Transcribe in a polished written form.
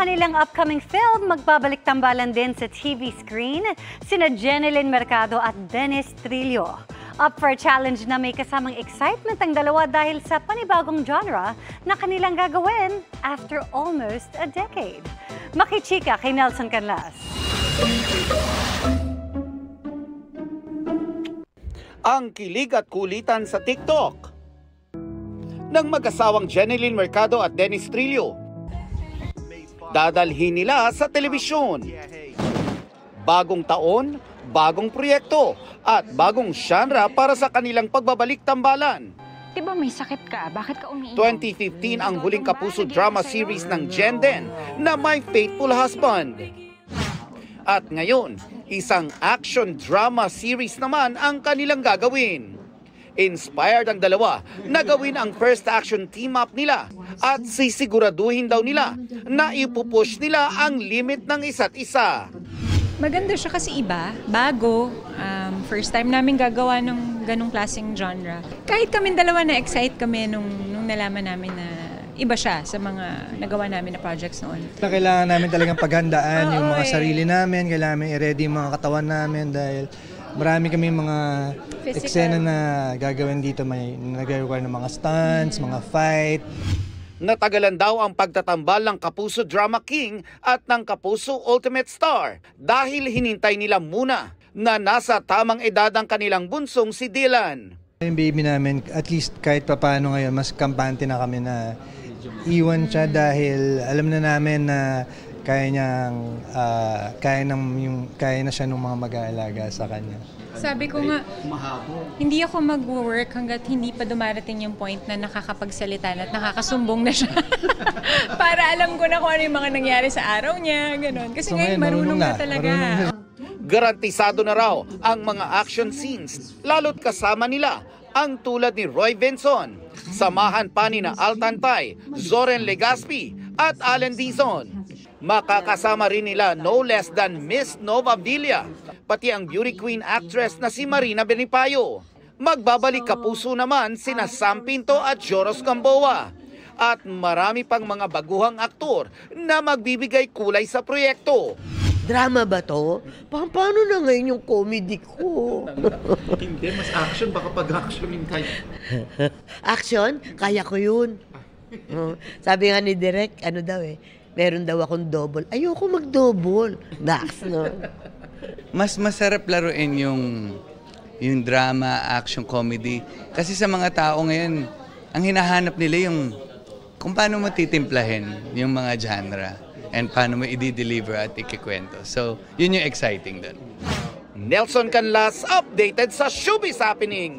kanilang upcoming film, magbabalik tambalan din sa TV screen sina Jenilyn Mercado at Dennis Trillo. Up for a challenge na may kasamang excitement ang dalawa dahil sa panibagong genre na kanilang gagawin after almost a decade. Makichika kay Nelson Canlas. Ang kilig at kulitan sa TikTok ng mag-asawang Jenilyn Mercado at Dennis Trillo. Dadalhin nila sa telebisyon. Bagong taon, bagong proyekto, at bagong genre para sa kanilang pagbabalik tambalan. Diba may sakit ka? Bakit ka umiinom? 2015 ang huling kapuso drama series ng Jenden na My Faithful Husband. At ngayon, isang action drama series naman ang kanilang gagawin. Inspired ang dalawa na gawin ang first action team-up nila at sisiguraduhin daw nila na ipupush nila ang limit ng isa't isa. Maganda siya kasi iba, bago. First time namin gagawa ng ganong klaseng genre. Kahit kami dalawa na-excite kami nung nalaman namin na iba siya sa mga nagawa namin na projects noon. Kailangan namin talagang paghandaan yung mga sarili namin, kailangan namin i-ready yung mga katawan namin dahil marami kami mga eksena na gagawin dito, may nag-require ng mga stunts, mga fight. Natagalan daw ang pagtatambal ng Kapuso Drama King at ng Kapuso Ultimate Star dahil hinintay nila muna na nasa tamang edad ang kanilang bunsong si Dylan. Yung baby namin, at least kahit papano ngayon, mas kampante na kami na iwan siya dahil alam na namin na kaya na siya ng mga mag-aalaga sa kanya. Sabi ko nga, hindi ako mag-work hanggat hindi pa dumarating yung point na nakakapagsalita at nakakasumbong na siya. Para alam ko na kung ano yung mga nangyari sa araw niya, gano'n. Kasi so, ngayon marunong na talaga. Garantisado na raw ang mga action scenes, lalo't kasama nila ang tulad ni Roy Benson. Samahan pa ni na Altan Tay, Zoren Legaspi at Allen Dizon. Makakasama rin nila no less than Miss Nova Villa, pati ang beauty queen actress na si Marina Benipayo. Magbabalik Kapuso naman sina Sam Pinto at Joros Gamboa. At marami pang mga baguhang aktor na magbibigay kulay sa proyekto. Drama ba to? Paano na ngayon yung comedy ko? Hindi, mas action. Baka pag-actionin kayo. Action? Kaya ko yun. Sabi nga ni Direk, ano daw meron daw akong double. Ayoko mag-double. Dax, no? Mas masarap laruin yung drama, action, comedy. Kasi sa mga tao ngayon, ang hinahanap nila yung kung paano mo titimplahin yung mga genre and paano mo i-deliver at ikikwento. So, yun yung exciting doon. Nelson Canlas, updated sa Showbiz Happening.